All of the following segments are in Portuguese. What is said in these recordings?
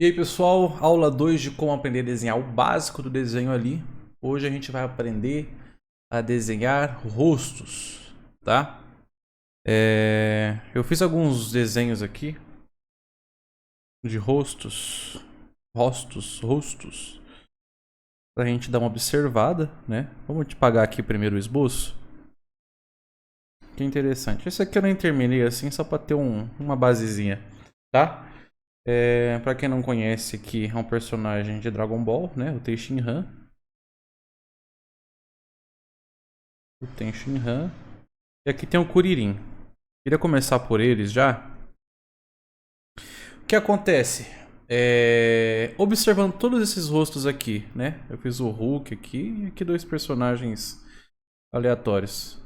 E aí pessoal, aula 2 de como aprender a desenhar o básico do desenho ali. Hoje a gente vai aprender a desenhar rostos, tá? Eu fiz alguns desenhos aqui de rostos, pra gente dar uma observada, né? Vamos te pagar aqui primeiro o esboço. Que interessante. Esse aqui eu nem terminei assim, só pra ter uma basezinha, tá? Pra quem não conhece aqui, é um personagem de Dragon Ball, né? O Tenshinhan. E aqui tem o Kuririn. Queria começar por eles já. O que acontece? Observando todos esses rostos aqui, né? Eu fiz o Hulk aqui e aqui dois personagens aleatórios,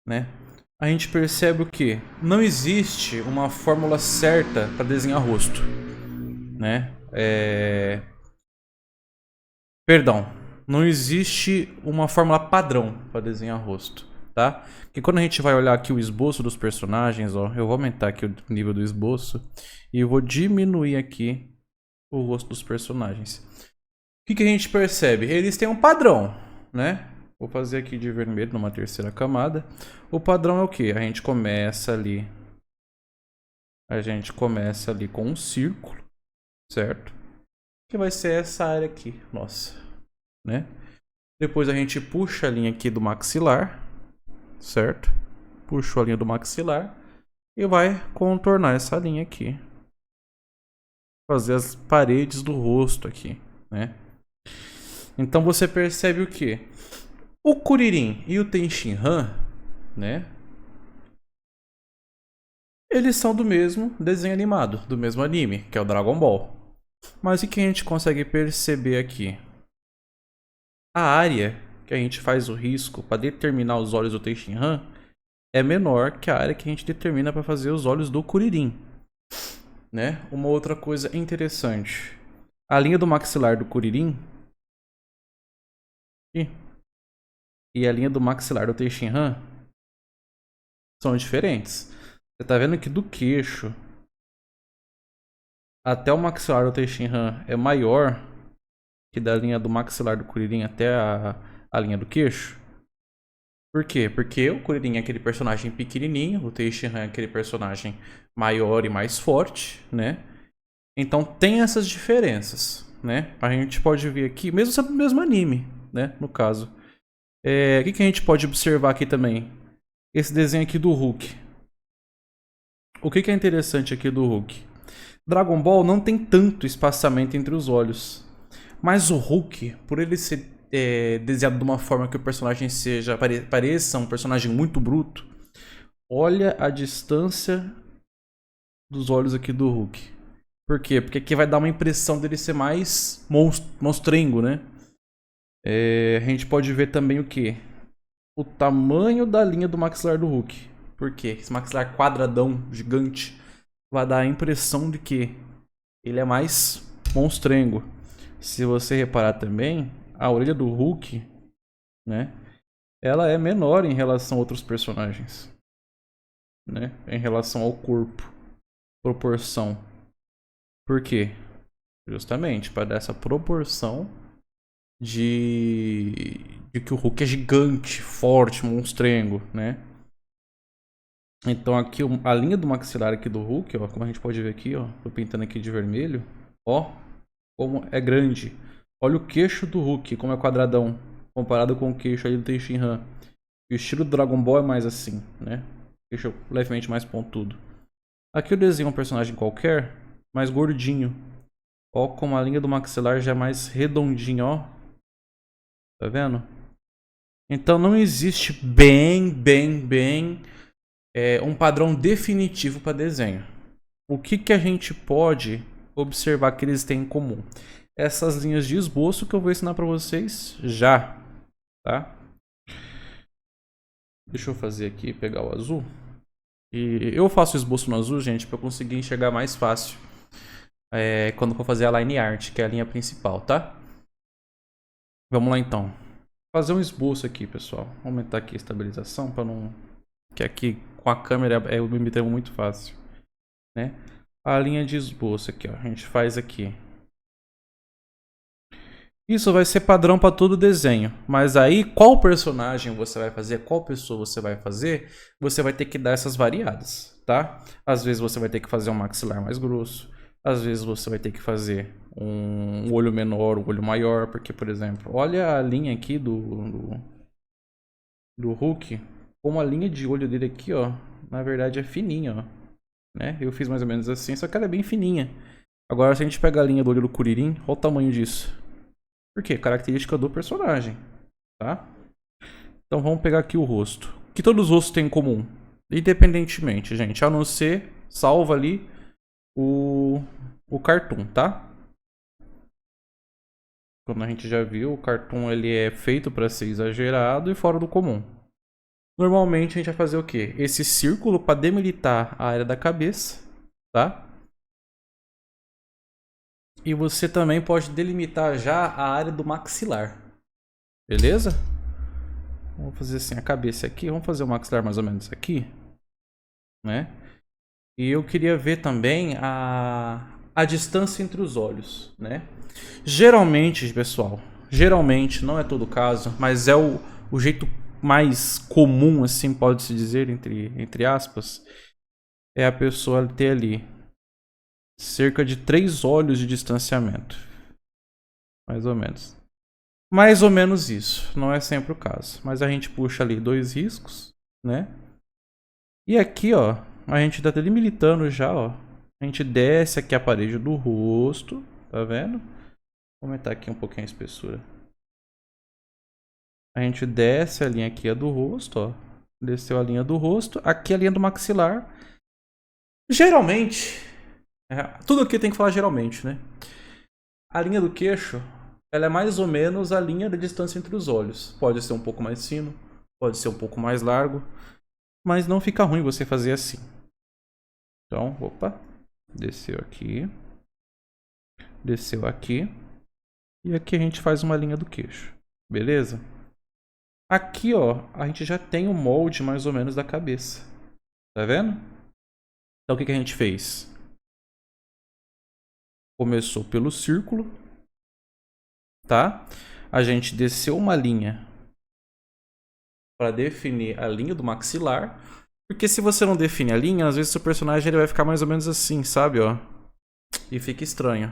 né? A gente percebe o que? Não existe uma fórmula certa para desenhar rosto, né? Perdão, não existe uma fórmula padrão para desenhar rosto, tá? Que quando a gente vai olhar aqui o esboço dos personagens, ó, eu vou aumentar aqui o nível do esboço e eu vou diminuir aqui o rosto dos personagens. O que a gente percebe? Eles têm um padrão, né? Vou fazer aqui de vermelho numa terceira camada. O padrão é o que? A gente começa ali com um círculo, certo? Que vai ser essa área aqui, nossa, né? Depois a gente puxa a linha aqui do maxilar, certo? Puxou a linha do maxilar e vai contornar essa linha aqui. Fazer as paredes do rosto aqui, né? Então você percebe o que? O Kuririn e o Tenshinhan, né? Eles são do mesmo desenho animado, do mesmo anime, que é o Dragon Ball. Mas o que a gente consegue perceber aqui? A área que a gente faz o risco para determinar os olhos do Tenshinhan é menor que a área que a gente determina para fazer os olhos do Kuririn, né? Uma outra coisa interessante. A linha do maxilar do Kuririn e a linha do maxilar do Tenshinhan são diferentes. Você tá vendo que do queixo até o maxilar do Tenshinhan é maior que da linha do maxilar do Kuririn até a linha do queixo? Por quê? Porque o Kuririn é aquele personagem pequenininho, o Tenshinhan é aquele personagem maior e mais forte, né? Então tem essas diferenças, né? A gente pode ver aqui, mesmo sendo o mesmo anime, né? No caso. O que a gente pode observar aqui também? Esse desenho aqui do Hulk. O que é interessante aqui do Hulk? Dragon Ball não tem tanto espaçamento entre os olhos. Mas o Hulk, por ele ser desenhado de uma forma que o personagem pareça um personagem muito bruto, olha a distância dos olhos aqui do Hulk. Por quê? Porque aqui vai dar uma impressão dele ser mais monstrengo, né? A gente pode ver também o que? O tamanho da linha do maxilar do Hulk. Por quê? Esse maxilar quadradão, gigante, vai dar a impressão de que ele é mais monstrengo. Se você reparar também, a orelha do Hulk, né? Ela é menor em relação a outros personagens, né? Em relação ao corpo, proporção. Por quê? Justamente para dar essa proporção de que o Hulk é gigante, forte, monstrengo, né? Então aqui a linha do maxilar aqui do Hulk, ó, como a gente pode ver aqui, ó, tô pintando aqui de vermelho, ó, como é grande. Olha o queixo do Hulk, como é quadradão, comparado com o queixo aí do Tenshinhan. E o estilo do Dragon Ball é mais assim, né? Queixo levemente mais pontudo. Aqui eu desenho um personagem qualquer, mais gordinho. Ó, como a linha do maxilar já é mais redondinha, ó. Tá vendo? Então não existe um padrão definitivo para desenho. O que a gente pode observar que eles têm em comum? Essas linhas de esboço que eu vou ensinar para vocês já, tá? Deixa eu fazer aqui, pegar o azul. E eu faço esboço no azul, gente, para eu conseguir enxergar mais fácil quando for fazer a line art, que é a linha principal, tá? Vamos lá então. Fazer um esboço aqui, pessoal. Vou aumentar aqui a estabilização para não... Que aqui com a câmera eu me tremo muito fácil, né? a linha de esboço aqui, ó. A gente faz aqui. Isso vai ser padrão para todo desenho. Mas aí, qual personagem você vai fazer, qual pessoa você vai fazer, você vai ter que dar essas variadas, tá? Às vezes você vai ter que fazer um maxilar mais grosso. Às vezes você vai ter que fazer um olho menor, um olho maior. Porque, por exemplo, olha a linha aqui do Hulk. Como a linha de olho dele aqui, ó, na verdade é fininha, ó. Né? Eu fiz mais ou menos assim, só que ela é bem fininha. Agora, se a gente pega a linha do olho do Kuririn, olha o tamanho disso. Por quê? Característica do personagem, tá? Então vamos pegar aqui o rosto. O que todos os rostos têm em comum? Independentemente, gente, a não ser, salva ali o cartoon, tá? Como a gente já viu, o cartoon ele é feito para ser exagerado e fora do comum. Normalmente a gente vai fazer o quê? Esse círculo para demilitar a área da cabeça, tá? E você também pode delimitar já a área do maxilar. Beleza? Vamos fazer assim a cabeça aqui. Vamos fazer o maxilar mais ou menos aqui. Né? E eu queria ver também a distância entre os olhos. Né? Geralmente, pessoal, não é todo caso, mas é o jeito mais comum, assim, pode-se dizer, entre aspas, é a pessoa ter ali cerca de 3 olhos de distanciamento. Mais ou menos. Mais ou menos isso. Não é sempre o caso. Mas a gente puxa ali 2 riscos, né? E aqui, ó, a gente tá delimitando já, ó. A gente desce aqui a parede do rosto, tá vendo? Vou aumentar aqui um pouquinho a espessura. A gente desce a linha aqui do rosto, ó. Desceu a linha do rosto. Aqui a linha do maxilar. Geralmente, tudo aqui tem que falar geralmente, né? A linha do queixo, ela é mais ou menos a linha da distância entre os olhos. Pode ser um pouco mais fino, pode ser um pouco mais largo, mas não fica ruim você fazer assim. Então, opa, desceu aqui, desceu aqui, e aqui a gente faz uma linha do queixo, beleza? Aqui, ó, a gente já tem o molde mais ou menos da cabeça, tá vendo? Então, o que a gente fez? Começou pelo círculo, tá? A gente desceu uma linha para definir a linha do maxilar. Porque se você não define a linha, às vezes seu personagem ele vai ficar mais ou menos assim, sabe, ó? E fica estranho.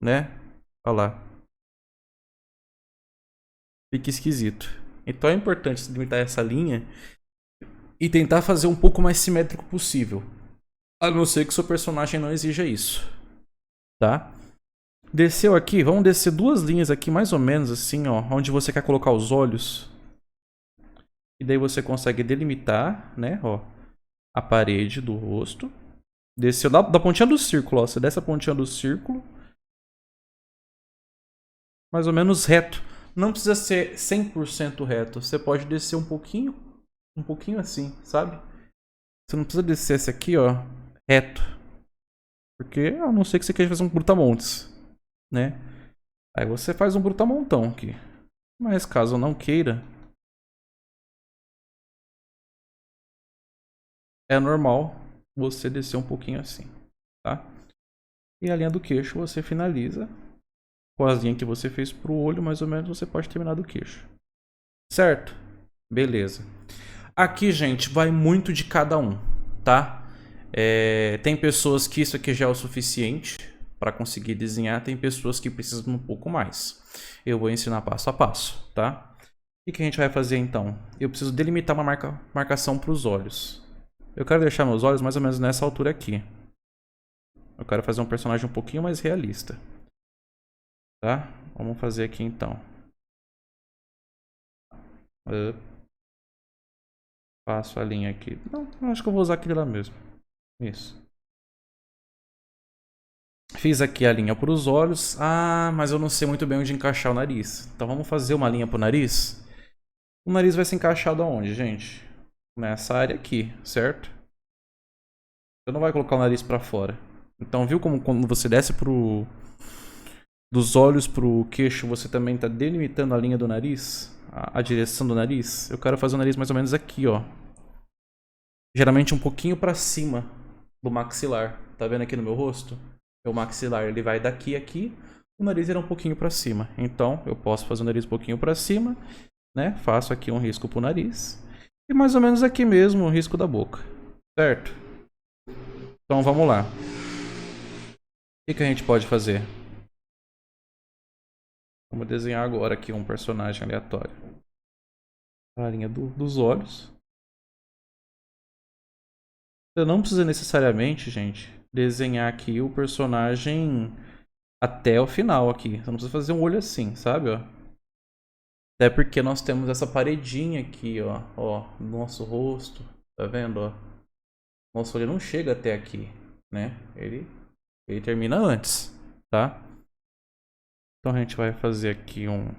Né? Olha lá. Fica esquisito. Então é importante delimitar essa linha e tentar fazer um pouco mais simétrico possível. A não ser que seu personagem não exija isso. Tá? Desceu aqui, vamos descer 2 linhas aqui mais ou menos assim, ó. Onde você quer colocar os olhos. E daí você consegue delimitar, né, ó, a parede do rosto. Desceu da pontinha do círculo, ó. Você desce a pontinha do círculo. Mais ou menos reto. Não precisa ser 100% reto. Você pode descer um pouquinho assim, sabe? Você não precisa descer esse aqui, ó, reto. Porque a não ser que você queira fazer um brutamontes, né? Aí você faz um brutamontão aqui. Mas caso não queira, é normal você descer um pouquinho assim, tá? E a linha do queixo você finaliza com as linhas que você fez pro olho, mais ou menos você pode terminar do queixo. Certo? Beleza. Aqui, gente, vai muito de cada um, tá? Tem pessoas que isso aqui já é o suficiente para conseguir desenhar, tem pessoas que precisam de um pouco mais. Eu vou ensinar passo a passo, tá? O que a gente vai fazer então? Eu preciso delimitar uma marcação para os olhos. Eu quero deixar meus olhos mais ou menos nessa altura aqui. Eu quero fazer um personagem um pouquinho mais realista. Tá? Vamos fazer aqui então. Passo a linha aqui. Não, acho que eu vou usar aquele lá mesmo. Isso. Fiz aqui a linha para os olhos. Ah, mas eu não sei muito bem onde encaixar o nariz. Então vamos fazer uma linha para o nariz. O nariz vai ser encaixado aonde, gente? Nessa área aqui, certo? Você não vai colocar o nariz para fora. Então viu como quando você desce dos olhos pro queixo, você também está delimitando a linha do nariz? A direção do nariz? Eu quero fazer o nariz mais ou menos aqui, ó. Geralmente um pouquinho para cima do maxilar. Tá vendo aqui no meu rosto? O maxilar ele vai daqui a aqui, o nariz irá um pouquinho para cima. Então eu posso fazer o nariz um pouquinho para cima, né? Faço aqui um risco pro nariz e mais ou menos aqui mesmo o risco da boca, certo? Então vamos lá. O que a gente pode fazer? Vamos desenhar agora aqui um personagem aleatório. A linha dos olhos. Você não precisa necessariamente, gente, desenhar aqui o personagem até o final aqui. Você não precisa fazer um olho assim, sabe? Ó. Até porque nós temos essa paredinha aqui, ó, no nosso rosto. Tá vendo, ó? Nosso olho não chega até aqui, né? Ele termina antes, tá? Então a gente vai fazer aqui uma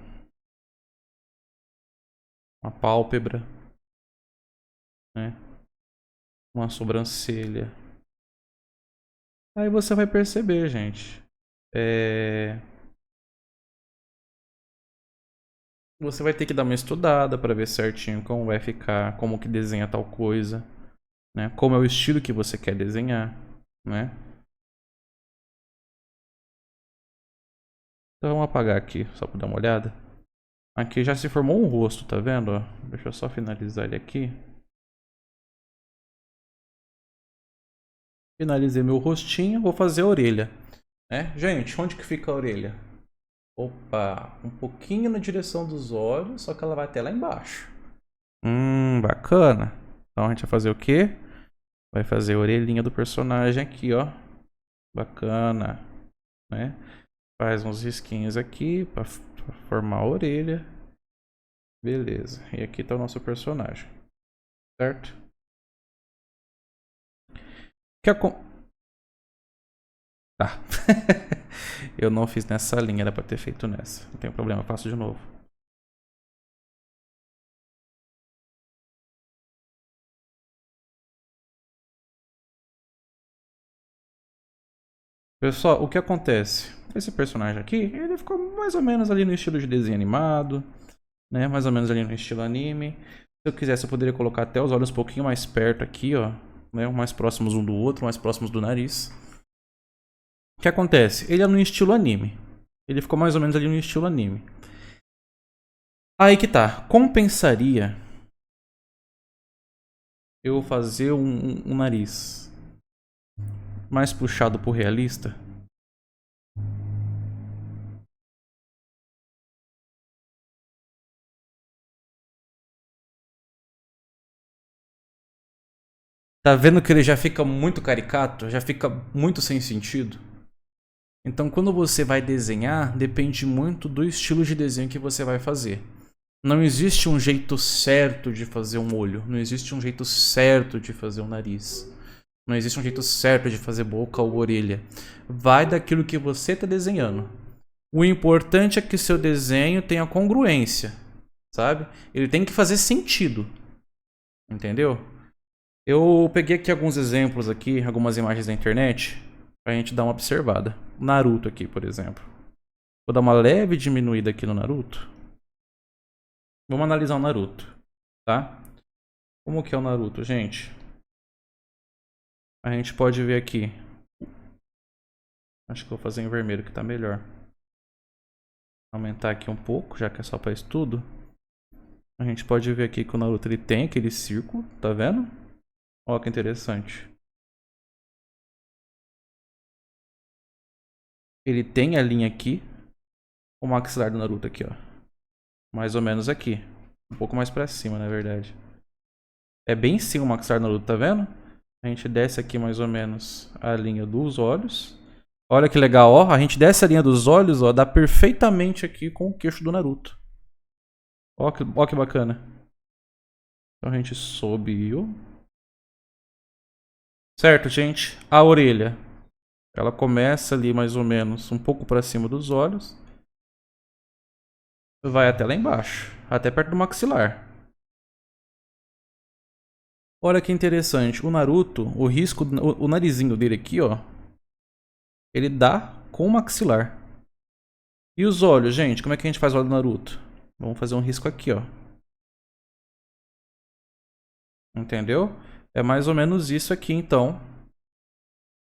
pálpebra, né? Uma sobrancelha. Aí você vai perceber, gente. Você vai ter que dar uma estudada para ver certinho como vai ficar, como que desenha tal coisa, né? Como é o estilo que você quer desenhar, né? Então vamos apagar aqui, só para dar uma olhada. Aqui já se formou um rosto, tá vendo? Deixa eu só finalizar ele aqui. Finalizei meu rostinho, vou fazer a orelha, né? Gente, onde que fica a orelha? Opa, um pouquinho na direção dos olhos, só que ela vai até lá embaixo. Bacana. Então a gente vai fazer o quê? Vai fazer a orelhinha do personagem aqui, ó. Bacana, né? Faz uns risquinhos aqui para formar a orelha. Beleza. E aqui tá o nosso personagem, certo? Tá. Eu não fiz nessa linha, era pra ter feito nessa. Não tem problema, eu faço de novo. Pessoal, o que acontece? Esse personagem aqui, ele ficou mais ou menos ali no estilo de desenho animado, né? Mais ou menos ali no estilo anime. Se eu quisesse, eu poderia colocar até os olhos um pouquinho mais perto aqui, ó. Né? Mais próximos um do outro, mais próximos do nariz. O que acontece? Ele é no estilo anime. Ele ficou mais ou menos ali no estilo anime. Aí que tá. Compensaria eu fazer um nariz mais puxado pro realista. Tá vendo que ele já fica muito caricato? Já fica muito sem sentido? Então, quando você vai desenhar, depende muito do estilo de desenho que você vai fazer. Não existe um jeito certo de fazer um olho. Não existe um jeito certo de fazer um nariz. Não existe um jeito certo de fazer boca ou orelha. Vai daquilo que você está desenhando. O importante é que seu desenho tenha congruência, sabe? Ele tem que fazer sentido. Entendeu? Eu peguei aqui alguns exemplos aqui, algumas imagens da internet, pra gente dar uma observada. Naruto aqui, por exemplo. Vou dar uma leve diminuída aqui no Naruto. Vamos analisar o Naruto, tá? Como que é o Naruto, gente? A gente pode ver aqui. Acho que vou fazer em vermelho que tá melhor. Aumentar aqui um pouco, já que é só para estudo. A gente pode ver aqui que o Naruto ele tem aquele círculo, tá vendo? Olha que interessante. Ele tem a linha aqui. O maxilar do Naruto aqui, ó. Mais ou menos aqui. Um pouco mais pra cima, na verdade. É bem sim o maxilar do Naruto, tá vendo? A gente desce aqui mais ou menos a linha dos olhos. Olha que legal, ó. A gente desce a linha dos olhos, ó. Dá perfeitamente aqui com o queixo do Naruto. Ó que bacana. Então a gente subiu. Certo, gente? A orelha. Ela começa ali mais ou menos um pouco pra cima dos olhos. Vai até lá embaixo. Até perto do maxilar. Olha que interessante. O Naruto, o risco, o narizinho dele aqui, ó. Ele dá com o maxilar. E os olhos, gente? Como é que a gente faz o olho do Naruto? Vamos fazer um risco aqui, ó. Entendeu? É mais ou menos isso aqui, então.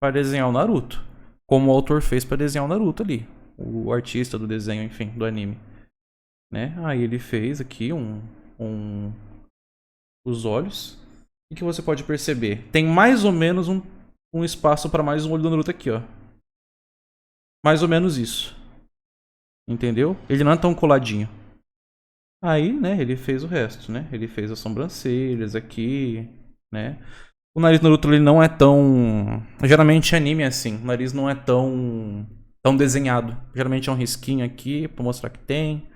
para desenhar o Naruto. Como o autor fez para desenhar o Naruto ali. O artista do desenho, enfim, do anime. Né? Aí ele fez aqui os olhos. O que você pode perceber? Tem mais ou menos um espaço para mais um olho do Naruto aqui, ó. Mais ou menos isso. Entendeu? Ele não é tão coladinho. Aí, né, ele fez o resto, né? Ele fez as sobrancelhas aqui, né? O nariz do Naruto ele não é tão... Geralmente anime é assim. O nariz não é tão desenhado. Geralmente é um risquinho aqui pra mostrar que tem.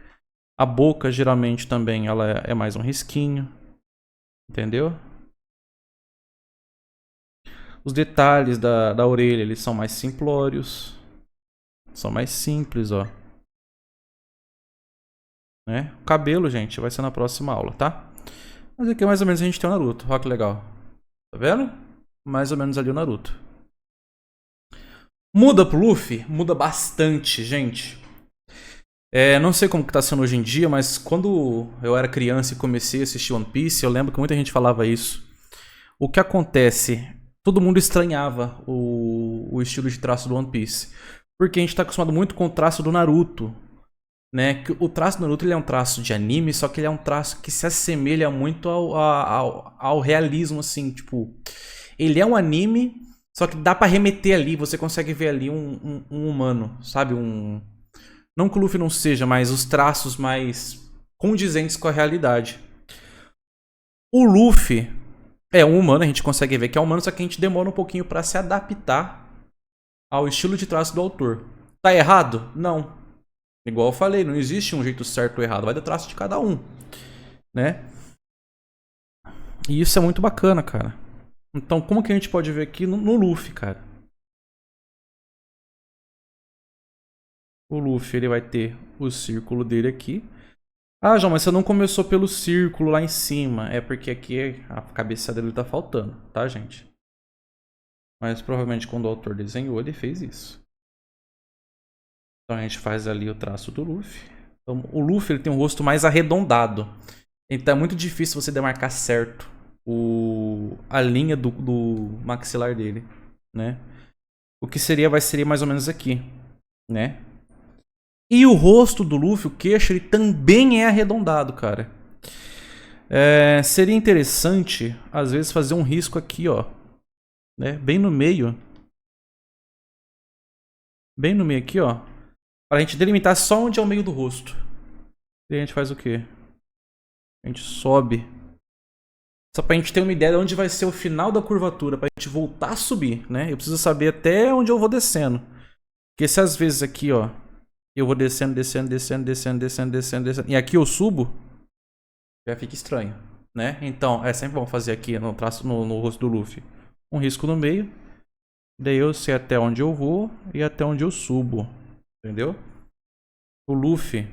A boca geralmente também ela é mais um risquinho. Entendeu? Os detalhes da orelha eles são mais simplórios. São mais simples, ó. Né? O cabelo, gente, vai ser na próxima aula, tá? Mas aqui mais ou menos a gente tem o Naruto. Olha que legal. Tá vendo? Mais ou menos ali o Naruto. Muda pro Luffy? Muda bastante, gente. Não sei como que tá sendo hoje em dia, mas quando eu era criança e comecei a assistir One Piece, eu lembro que muita gente falava isso. O que acontece? Todo mundo estranhava o estilo de traço do One Piece. Porque a gente tá acostumado muito com o traço do Naruto. Né? O traço do Naruto ele é um traço de anime, só que ele é um traço que se assemelha muito ao realismo, assim, tipo... Ele é um anime, só que dá pra remeter ali, você consegue ver ali um humano, sabe? Não que o Luffy não seja, mas os traços mais condizentes com a realidade. O Luffy é um humano, a gente consegue ver que é humano, só que a gente demora um pouquinho pra se adaptar ao estilo de traço do autor. Tá errado? Não. Igual eu falei, não existe um jeito certo ou errado, vai do traço de cada um, né? E isso é muito bacana, cara. Então, como que a gente pode ver aqui no Luffy, cara? O Luffy, ele vai ter o círculo dele aqui. Ah, João, mas você não começou pelo círculo lá em cima. É porque aqui a cabeça dele tá faltando, tá, gente? Mas provavelmente quando o autor desenhou, ele fez isso. Então a gente faz ali o traço do Luffy. Então, o Luffy ele tem um rosto mais arredondado. Então é muito difícil você demarcar certo a linha do maxilar dele, né? O que seria mais ou menos aqui, né? E o rosto do Luffy, o queixo, ele também é arredondado, cara. Seria interessante, às vezes, fazer um risco aqui, ó. Né? Bem no meio. Bem no meio aqui, ó. Pra gente delimitar só onde é o meio do rosto. E a gente faz o quê? A gente sobe. Só pra gente ter uma ideia de onde vai ser o final da curvatura. Pra gente voltar a subir, né? Eu preciso saber até onde eu vou descendo. Porque se às vezes aqui, ó. Eu vou descendo, descendo, descendo, descendo, descendo, descendo, descendo. E aqui eu subo. Já fica estranho, né? Então, é sempre bom fazer aqui no traço, no rosto do Luffy. Um risco no meio. Daí eu sei até onde eu vou e até onde eu subo. Entendeu? O Luffy,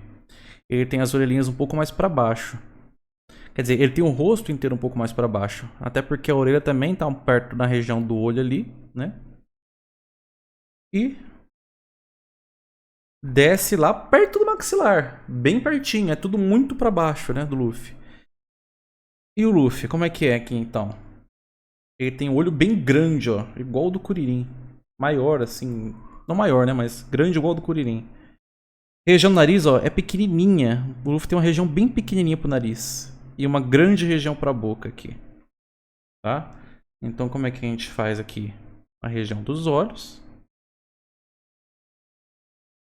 ele tem as orelhinhas um pouco mais pra baixo. Quer dizer, ele tem o rosto inteiro um pouco mais pra baixo. Até porque a orelha também tá perto da região do olho ali, né? E desce lá perto do maxilar. Bem pertinho. É tudo muito pra baixo, né? Do Luffy. E o Luffy, como é que é aqui então? Ele tem o olho bem grande, ó. Igual o do Kuririn. Maior, assim. Não maior, né? Mas grande igual o do Kuririn. Região do nariz, ó, é pequenininha. O Luffy tem uma região bem pequenininha pro nariz. E uma grande região pra boca aqui. Tá? Então como é que a gente faz aqui? A região dos olhos.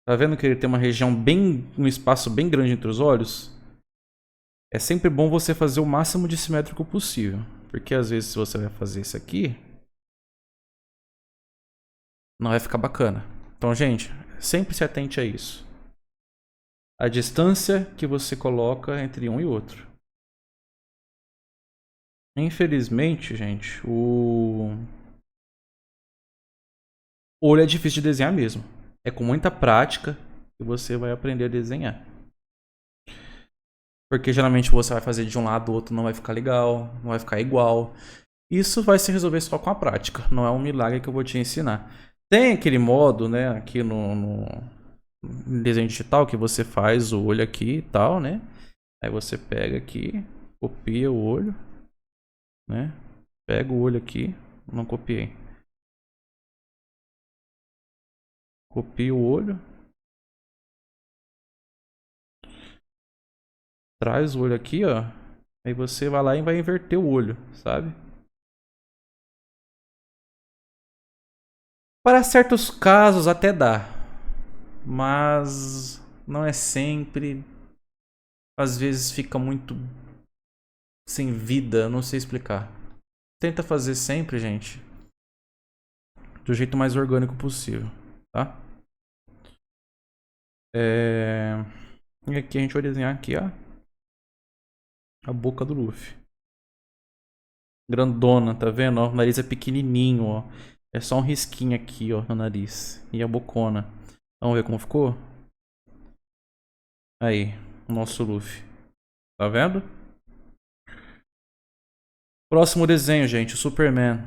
Tá vendo que ele tem uma região bem... um espaço bem grande entre os olhos? É sempre bom você fazer o máximo de simétrico possível. Porque às vezes se você vai fazer isso aqui... não vai ficar bacana. Então, gente, sempre se atente a isso. A distância que você coloca entre um e outro. Infelizmente, gente, o olho é difícil de desenhar mesmo. É com muita prática que você vai aprender a desenhar. Porque geralmente você vai fazer de um lado, o outro não vai ficar legal, não vai ficar igual. Isso vai se resolver só com a prática, não é um milagre que eu vou te ensinar. Tem aquele modo, né, aqui no desenho digital que você faz o olho aqui e tal, né? Aí você pega aqui, copia o olho, né? Pega o olho aqui, não copiei. Copia o olho. Traz o olho aqui, ó. Aí você vai lá e vai inverter o olho, sabe? Para certos casos até dá. Mas não é sempre. Às vezes fica muito sem vida, não sei explicar. Tenta fazer sempre, gente, do jeito mais orgânico possível, tá? E aqui a gente vai desenhar aqui, ó, a boca do Luffy. Grandona, tá vendo? Ó, o nariz é pequenininho, ó. É só um risquinho aqui, ó, no nariz. E a bocona. Vamos ver como ficou? Aí, o nosso Luffy. Tá vendo? Próximo desenho, gente, o Superman.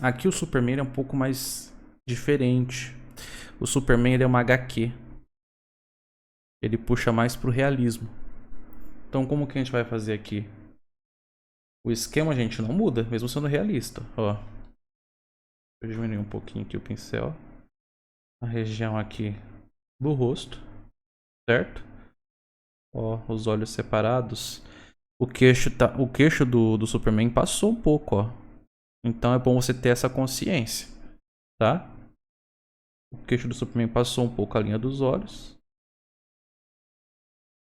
Aqui o Superman é um pouco mais diferente. O Superman ele é uma HQ. Ele puxa mais pro realismo. Então como que a gente vai fazer aqui? O esquema, gente, não muda, mesmo sendo realista. Ó. Deixa eu diminuir um pouquinho aqui o pincel. A região aqui do rosto. Certo? Ó, os olhos separados. O queixo do Superman passou um pouco, ó. Então é bom você ter essa consciência. Tá? O queixo do Superman passou um pouco a linha dos olhos.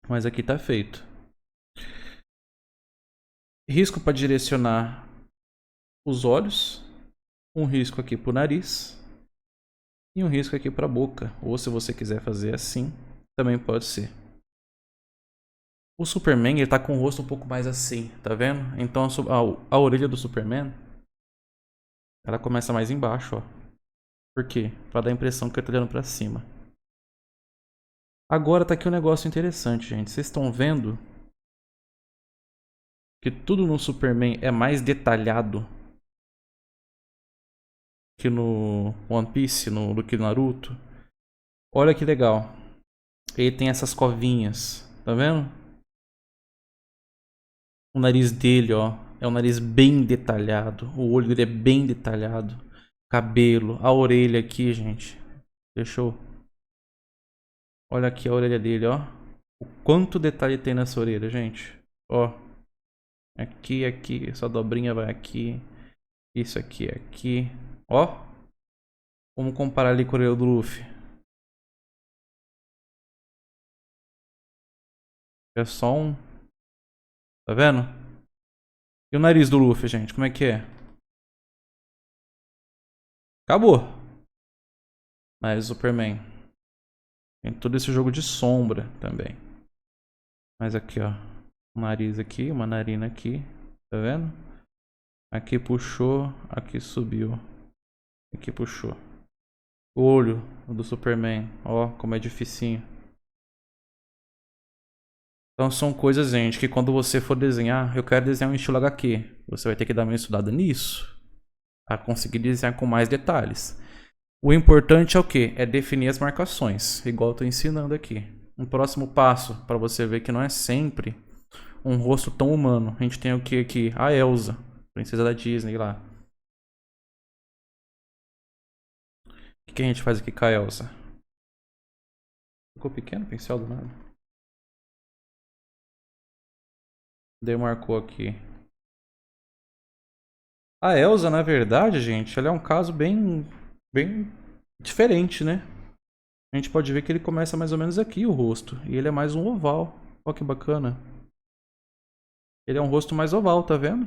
Mas aqui tá feito. Risco para direcionar os olhos. Um risco aqui pro nariz. E um risco aqui para a boca. Ou se você quiser fazer assim, também pode ser. O Superman ele tá com o rosto um pouco mais assim, tá vendo? Então a orelha do Superman ela começa mais embaixo, ó. Por quê? Para dar a impressão que ele tá olhando para cima. Agora tá aqui um negócio interessante, gente. Vocês estão vendo que tudo no Superman é mais detalhado que no One Piece, do que no Naruto. Olha que legal. Ele tem essas covinhas, tá vendo? O nariz dele, ó, é um nariz bem detalhado. O olho dele é bem detalhado. Cabelo, a orelha aqui, gente. Deixa eu... Olha aqui a orelha dele, ó. O quanto detalhe tem nessa orelha, gente. Ó. Aqui, aqui. Essa dobrinha vai aqui. Isso aqui, aqui. Ó. Vamos comparar ali com a orelha do Luffy. É só um... Tá vendo? E o nariz do Luffy, gente? Como é que é? Acabou. Mas o Superman tem todo esse jogo de sombra também. Mas aqui, ó. Um nariz aqui, uma narina aqui. Tá vendo? Aqui puxou, aqui subiu. Aqui puxou. O olho do Superman. Ó, como é dificinho. Então são coisas, gente, que quando você for desenhar, eu quero desenhar um estilo HQ. Você vai ter que dar uma estudada nisso. Pra conseguir desenhar com mais detalhes. O importante é o quê? É definir as marcações. Igual eu tô ensinando aqui. Um próximo passo, para você ver que não é sempre um rosto tão humano. A gente tem o que aqui? A Elsa, princesa da Disney lá. O que a gente faz aqui com a Elsa? Ficou pequeno o pincel do nada? Demarcou aqui. A Elsa, na verdade, gente, ela é um caso bem diferente, né? A gente pode ver que ele começa mais ou menos aqui o rosto. E ele é mais um oval. Olha que bacana. Ele é um rosto mais oval, tá vendo?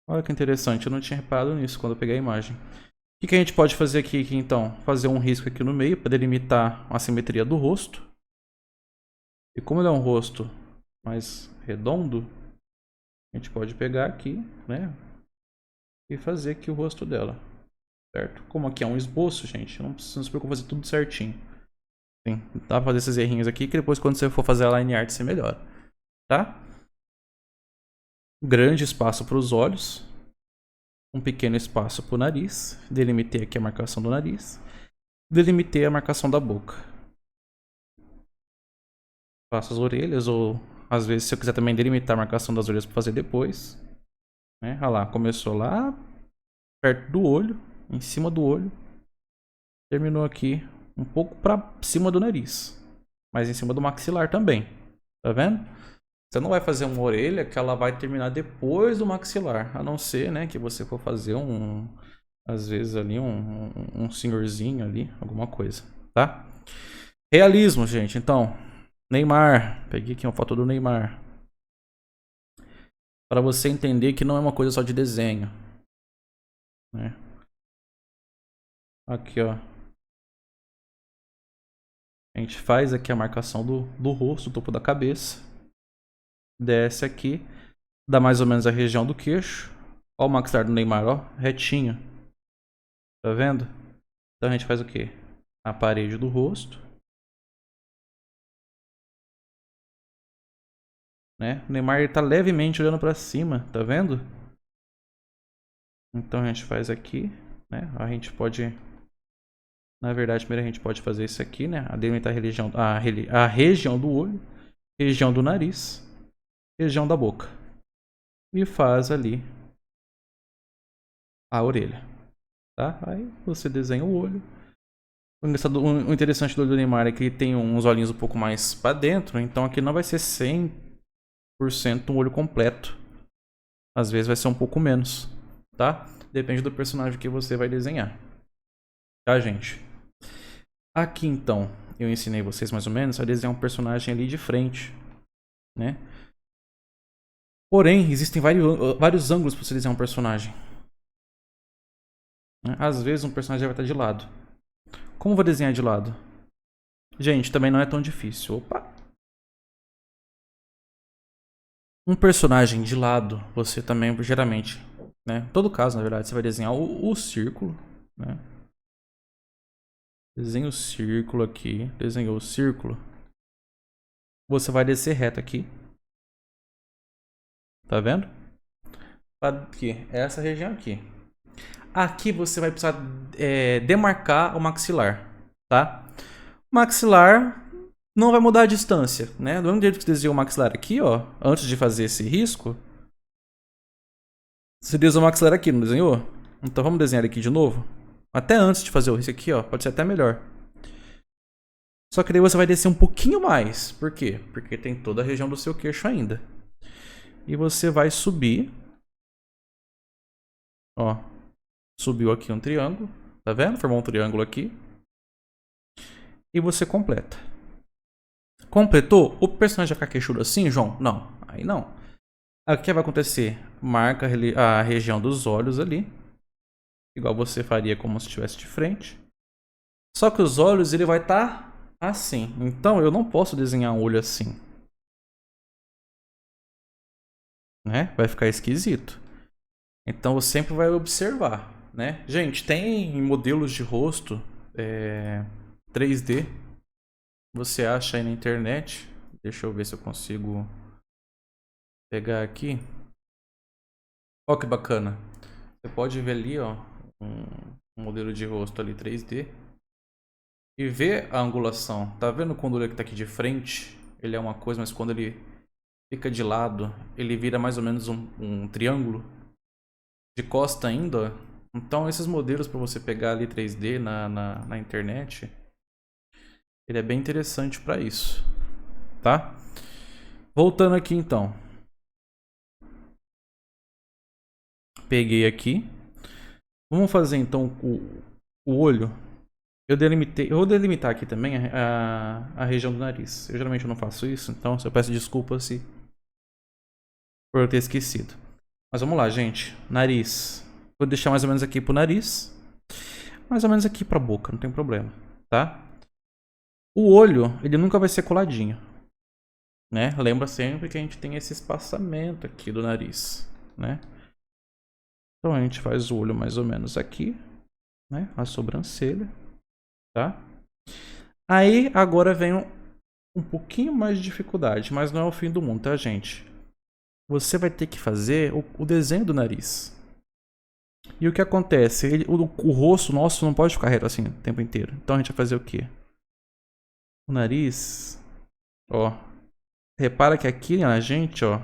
Olha que interessante, eu não tinha reparado nisso quando eu peguei a imagem. O que a gente pode fazer aqui então? Fazer um risco aqui no meio para delimitar a simetria do rosto. E como ele é um rosto mais redondo, a gente pode pegar aqui, né? E fazer aqui o rosto dela. Certo? Como aqui é um esboço, gente, não se preocupe fazer tudo certinho. Sim, dá pra fazer esses errinhos aqui que depois quando você for fazer a line art você melhora. Tá? Grande espaço para os olhos. Um pequeno espaço para o nariz. Delimitei aqui a marcação do nariz. Delimitei a marcação da boca. Faço as orelhas, ou às vezes, se eu quiser também delimitar a marcação das orelhas para fazer depois. Né? Olha lá, começou lá perto do olho, em cima do olho. Terminou aqui um pouco pra cima do nariz. Mas em cima do maxilar também. Tá vendo? Você não vai fazer uma orelha que ela vai terminar depois do maxilar. A não ser, né, que você for fazer às vezes ali um senhorzinho ali, alguma coisa, tá? Realismo, gente. Então, Neymar. Peguei aqui uma foto do Neymar. Para você entender que não é uma coisa só de desenho, né? Aqui, ó. A gente faz aqui a marcação do rosto, do topo da cabeça. Desce aqui. Dá mais ou menos a região do queixo. Ó o maxilar do Neymar, ó. Retinho. Tá vendo? Então a gente faz o quê? A parede do rosto. Né? O Neymar ele tá levemente olhando pra cima. Tá vendo? Então a gente faz aqui. Né? A gente pode... Na verdade, primeiro a gente pode fazer isso aqui, né? A delimitar a região do olho. Região do nariz. Região da boca. E faz ali a orelha. Tá? Aí você desenha o olho. O interessante do olho do Neymar é que ele tem uns olhinhos um pouco mais para dentro. Então aqui não vai ser 100% um olho completo. Às vezes vai ser um pouco menos. Tá? Depende do personagem que você vai desenhar. Tá, gente? Aqui então, eu ensinei vocês mais ou menos a desenhar um personagem ali de frente. Né? Porém, existem vários ângulos para você desenhar um personagem. Às vezes um personagem vai estar de lado. Como vou desenhar de lado? Gente, também não é tão difícil. Opa! Um personagem de lado, você também, geralmente, né? Em todo caso, na verdade, você vai desenhar o círculo, né? Desenha o círculo aqui. Desenhou o círculo. Você vai descer reto aqui. Tá vendo? Aqui, essa região aqui. Aqui você vai precisar demarcar o maxilar, tá? O maxilar não vai mudar a distância, né? Do mesmo jeito que você desenhou o maxilar aqui, ó, antes de fazer esse risco, você desenhou o maxilar aqui, não desenhou? Então vamos desenhar ele aqui de novo? Até antes de fazer o risco aqui, ó, pode ser até melhor. Só que daí você vai descer um pouquinho mais. Por quê? Porque tem toda a região do seu queixo ainda. E você vai subir. Ó, subiu aqui um triângulo, tá vendo? Formou um triângulo aqui. E você completa. Completou? O personagem vai ficar queixudo assim, João? Não, aí não. Aí o que vai acontecer? Marca a região dos olhos ali. Igual você faria como se estivesse de frente. Só que os olhos ele vai estar assim. Então eu não posso desenhar um olho assim. Né? Vai ficar esquisito. Então você sempre vai observar. Né? Gente, tem modelos de rosto 3D. Você acha aí na internet. Deixa eu ver se eu consigo pegar aqui. Ó que bacana. Você pode ver ali, ó, um modelo de rosto ali 3D. E ver a angulação. Tá vendo quando ele tá aqui de frente? Ele é uma coisa, mas quando ele fica de lado, ele vira mais ou menos um triângulo. De costa ainda. Então esses modelos para você pegar ali 3D na internet, ele é bem interessante para isso. Tá? Voltando aqui então. Peguei aqui. Vamos fazer então o olho. Eu vou delimitar aqui também a região do nariz. Eu geralmente não faço isso, então eu peço desculpas por eu ter esquecido. Mas vamos lá, gente. Nariz. Vou deixar mais ou menos aqui pro nariz. Mais ou menos aqui pra boca, não tem problema, tá? O olho, ele nunca vai ser coladinho. Né? Lembra sempre que a gente tem esse espaçamento aqui do nariz, né? Então a gente faz o olho mais ou menos aqui, né? A sobrancelha, tá? Aí agora vem um pouquinho mais de dificuldade, mas não é o fim do mundo, tá, gente? Você vai ter que fazer o desenho do nariz. E o que acontece? O rosto nosso não pode ficar reto assim o tempo inteiro. Então a gente vai fazer o quê? O nariz, ó. Repara que aqui na gente, ó,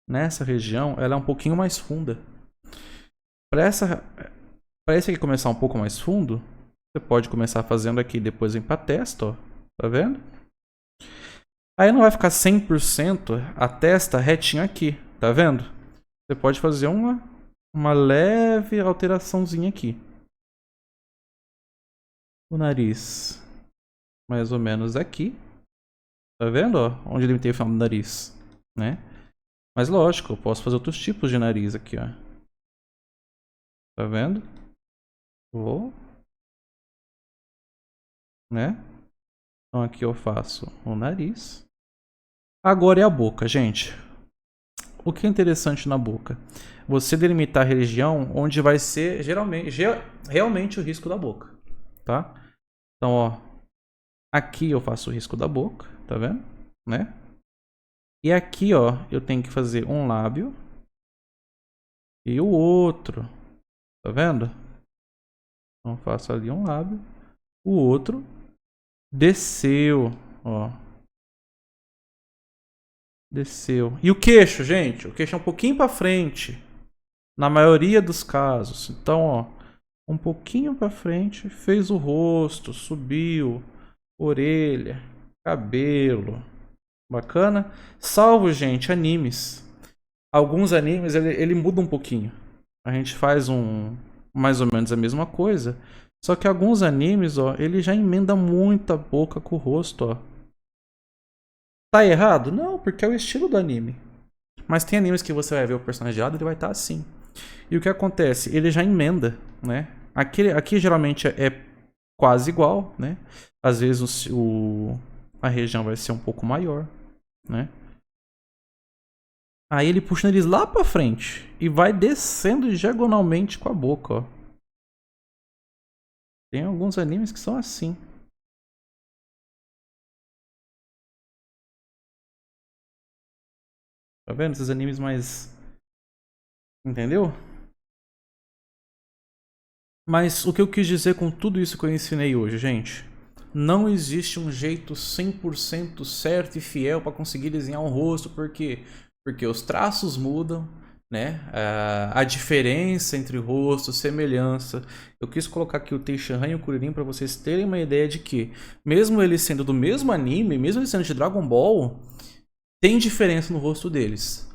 nessa região, ela é um pouquinho mais funda. Para esse aqui começar um pouco mais fundo, Você pode começar fazendo aqui, depois vem pra testa, ó. Tá vendo? Aí não vai ficar 100% a testa retinho aqui, tá vendo? Você pode fazer uma leve alteraçãozinha aqui. O nariz, mais ou menos aqui. Tá vendo, ó? Onde ele tem o final do nariz, né? Mas lógico, eu posso fazer outros tipos de nariz aqui, ó. Tá vendo? Vou. Né? Então aqui eu faço o nariz. Agora é a boca, gente. O que é interessante na boca? Você delimitar a região onde vai ser realmente o risco da boca, tá? Então, ó, aqui eu faço o risco da boca, tá vendo? Né? E aqui, ó, eu tenho que fazer um lábio e o outro, tá vendo? Então faço ali um lábio, o outro desceu, ó. Desceu. E o queixo, gente? O queixo é um pouquinho pra frente. Na maioria dos casos. Então, ó, um pouquinho pra frente, fez o rosto, subiu, orelha, cabelo. Bacana? Salvo, gente, animes. Alguns animes ele muda um pouquinho. A gente faz mais ou menos a mesma coisa. Só que alguns animes, ó, ele já emenda muito a boca com o rosto, ó. Tá errado? Não, porque é o estilo do anime. Mas tem animes que você vai ver o personagem de lado, ele vai estar assim. E o que acontece? Ele já emenda, né? Aqui geralmente é quase igual, né? Às vezes a região vai ser um pouco maior, né? Aí ele puxa o nariz lá pra frente e vai descendo diagonalmente com a boca, ó. Tem alguns animes que são assim. Tá vendo? Esses animes mais... Entendeu? Mas o que eu quis dizer com tudo isso que eu ensinei hoje, gente? Não existe um jeito 100% certo e fiel para conseguir desenhar um rosto, por quê? Porque os traços mudam, né? A diferença entre rosto, semelhança. Eu quis colocar aqui o Tenshinhan e o Kuririn para vocês terem uma ideia de que, mesmo eles sendo do mesmo anime, mesmo eles sendo de Dragon Ball, tem diferença no rosto deles,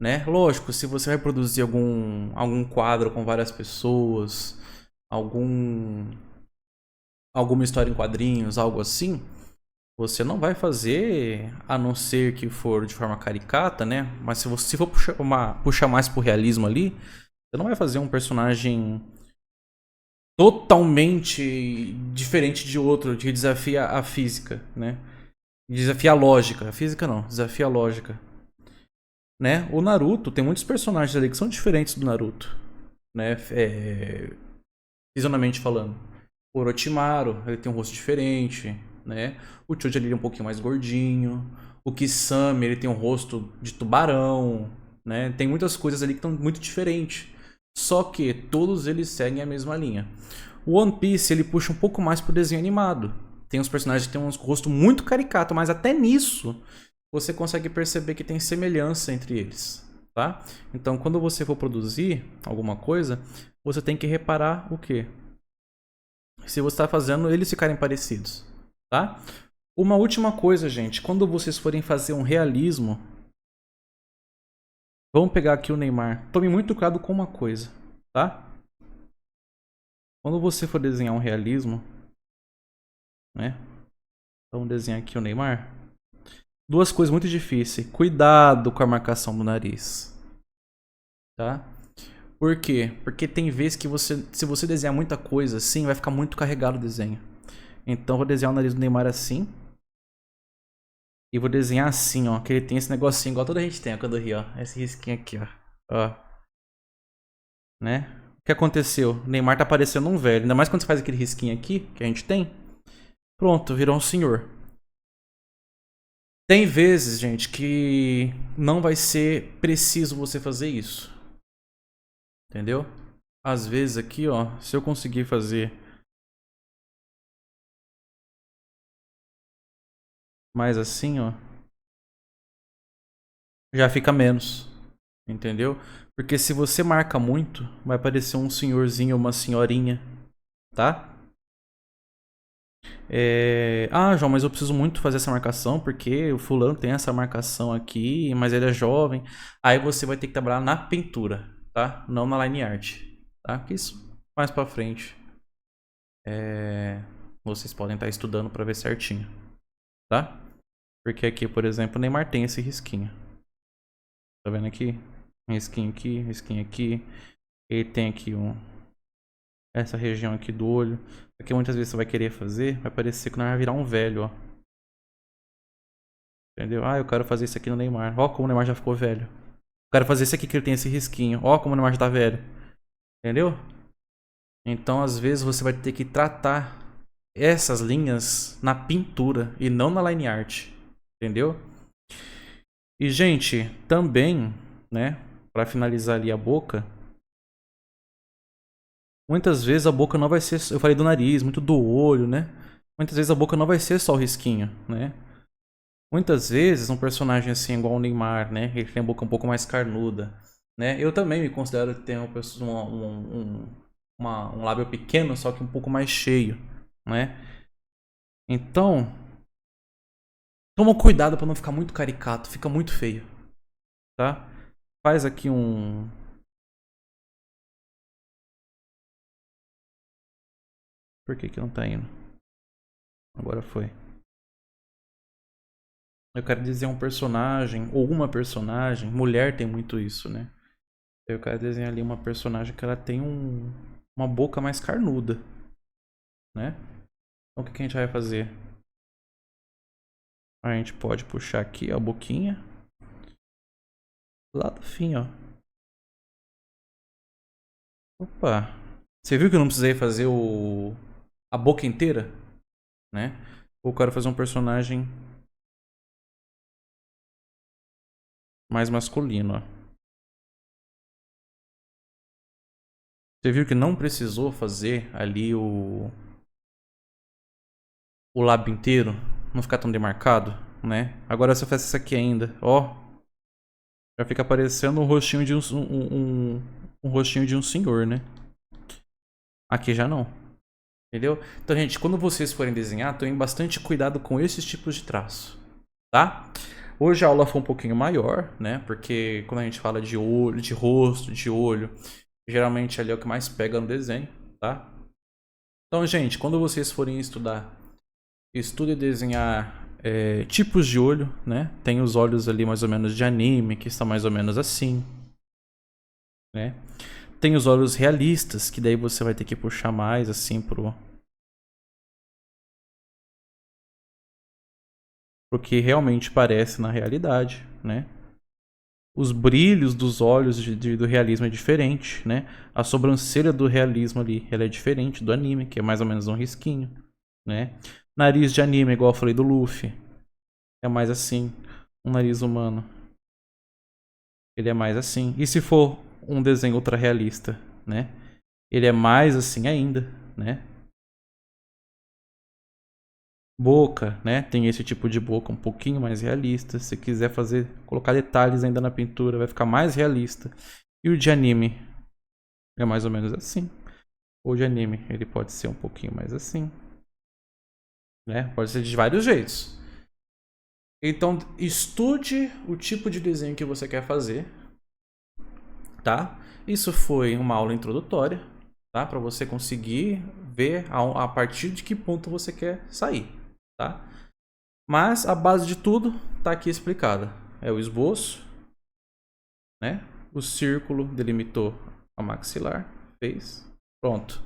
né? Lógico, se você vai produzir algum quadro com várias pessoas, alguma história em quadrinhos, algo assim, você não vai fazer, a não ser que for de forma caricata, né? Mas se for puxar mais pro realismo ali, você não vai fazer um personagem totalmente diferente de outro, que desafia a física, né? Desafia a lógica. A física não, desafia a lógica. Né? O Naruto, tem muitos personagens ali que são diferentes do Naruto, né? Fisionamente falando. O Orochimaru, ele tem um rosto diferente, né? O Choji ele é um pouquinho mais gordinho. O Kisame, ele tem um rosto de tubarão, né? Tem muitas coisas ali que estão muito diferentes. Só que todos eles seguem a mesma linha. O One Piece, ele puxa um pouco mais pro desenho animado. Tem uns personagens que têm um rosto muito caricato, mas até nisso você consegue perceber que tem semelhança entre eles, tá? Então, quando você for produzir alguma coisa, você tem que reparar o quê? Se você está fazendo eles ficarem parecidos, tá? Uma última coisa, gente. Quando vocês forem fazer um realismo, vamos pegar aqui o Neymar. Tome muito cuidado com uma coisa, tá? Quando você for desenhar um realismo, né? Vamos desenhar aqui o Neymar. Duas coisas muito difíceis. Cuidado com a marcação do nariz, tá? Por quê? Porque tem vezes que se você desenhar muita coisa assim, vai ficar muito carregado o desenho. Então eu vou desenhar o nariz do Neymar assim. E vou desenhar assim, ó. Que ele tem esse negocinho igual toda a gente tem, ó, quando ri, ó. Esse risquinho aqui, ó. Ó. Né? O que aconteceu? O Neymar tá parecendo um velho. Ainda mais quando você faz aquele risquinho aqui, que a gente tem. Pronto, virou um senhor. Tem vezes, gente, que não vai ser preciso você fazer isso. Entendeu? Às vezes aqui, ó, se eu conseguir fazer mais assim, ó, já fica menos. Entendeu? Porque se você marca muito, vai parecer um senhorzinho ou uma senhorinha, tá? Ah, João, mas eu preciso muito fazer essa marcação porque o fulano tem essa marcação aqui, mas ele é jovem. Aí você vai ter que trabalhar na pintura, tá? Não na line art, tá? Que isso mais pra frente. Vocês podem estar estudando pra ver certinho, tá? Porque aqui, por exemplo, o Neymar tem esse risquinho. Tá vendo aqui? Um risquinho aqui, um risquinho aqui. Ele tem aqui essa região aqui do olho. Aqui muitas vezes você vai querer fazer, vai parecer que não vai virar um velho, ó. Entendeu? Ah, eu quero fazer isso aqui no Neymar. Ó como o Neymar já ficou velho. Eu quero fazer isso aqui que ele tem esse risquinho. Ó como o Neymar já tá velho. Entendeu? Então, às vezes, você vai ter que tratar essas linhas na pintura e não na line art. Entendeu? E, gente, também, né? Pra finalizar ali a boca. Muitas vezes a boca não vai ser... Eu falei do nariz, muito do olho, né? Muitas vezes a boca não vai ser só o risquinho, né? Muitas vezes um personagem assim, igual o Neymar, né? Ele tem a boca um pouco mais carnuda, né? Eu também me considero ter um lábio pequeno, só que um pouco mais cheio, né? Então, toma cuidado para não ficar muito caricato, fica muito feio, tá? Faz aqui um... Por que que não tá indo? Agora foi. Eu quero dizer um personagem, ou uma personagem, mulher tem muito isso, né? Eu quero desenhar ali uma personagem que ela tem uma boca mais carnuda, né? Então o que a gente vai fazer? A gente pode puxar aqui a boquinha. Lá do fim, ó. Opa. Você viu que eu não precisei fazer a boca inteira? Né? Eu quero fazer um personagem mais masculino, ó. Você viu que não precisou fazer ali o lábio inteiro? Não ficar tão demarcado, né? Agora se eu faço isso aqui ainda, ó. Já fica parecendo um rostinho de um rostinho de um senhor, né? Aqui já não. Entendeu? Então, gente, quando vocês forem desenhar, tomem bastante cuidado com esses tipos de traço, tá? Hoje a aula foi um pouquinho maior, né? Porque quando a gente fala de olho, de rosto, de olho, geralmente ali é o que mais pega no desenho, tá? Então, gente, quando vocês forem estudar, estude desenhar tipos de olho, né? Tem os olhos ali mais ou menos de anime, que está mais ou menos assim, né? Tem os olhos realistas, que daí você vai ter que puxar mais assim pro que realmente parece na realidade, né? Os brilhos dos olhos do realismo é diferente, né? A sobrancelha do realismo ali, ela é diferente do anime, que é mais ou menos um risquinho, né? Nariz de anime, igual eu falei do Luffy, é mais assim. Um nariz humano, ele é mais assim. E se for um desenho ultra realista, né? Ele é mais assim ainda, né? Boca, né? Tem esse tipo de boca um pouquinho mais realista. Se quiser fazer, colocar detalhes ainda na pintura, vai ficar mais realista. E o de anime é mais ou menos assim. O de anime, ele pode ser um pouquinho mais assim, né? Pode ser de vários jeitos. Então, estude o tipo de desenho que você quer fazer, tá? Isso foi uma aula introdutória, tá? Para você conseguir ver a partir de que ponto você quer sair, tá? Mas a base de tudo tá aqui explicada. É o esboço, né? O círculo delimitou a maxilar, fez, pronto.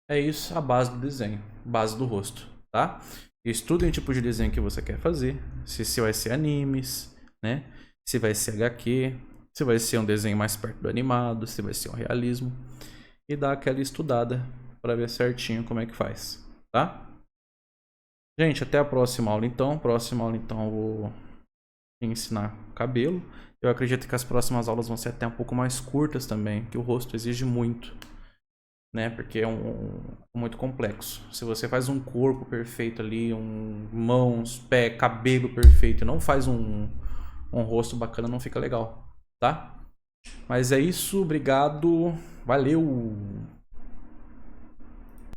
É isso a base do desenho, base do rosto, tá? Estudem o tipo de desenho que você quer fazer, se vai ser animes, né? Se vai ser HQ, se vai ser um desenho mais perto do animado, se vai ser um realismo. E dá aquela estudada para ver certinho como é que faz, tá? Gente, até a próxima aula então. Próxima aula então eu vou ensinar cabelo. Eu acredito que as próximas aulas vão ser até um pouco mais curtas também, que o rosto exige muito, né? Porque é muito complexo. Se você faz um corpo perfeito ali, mãos, pé, cabelo perfeito, e não faz um rosto bacana, não fica legal, tá? Mas é isso, obrigado, valeu!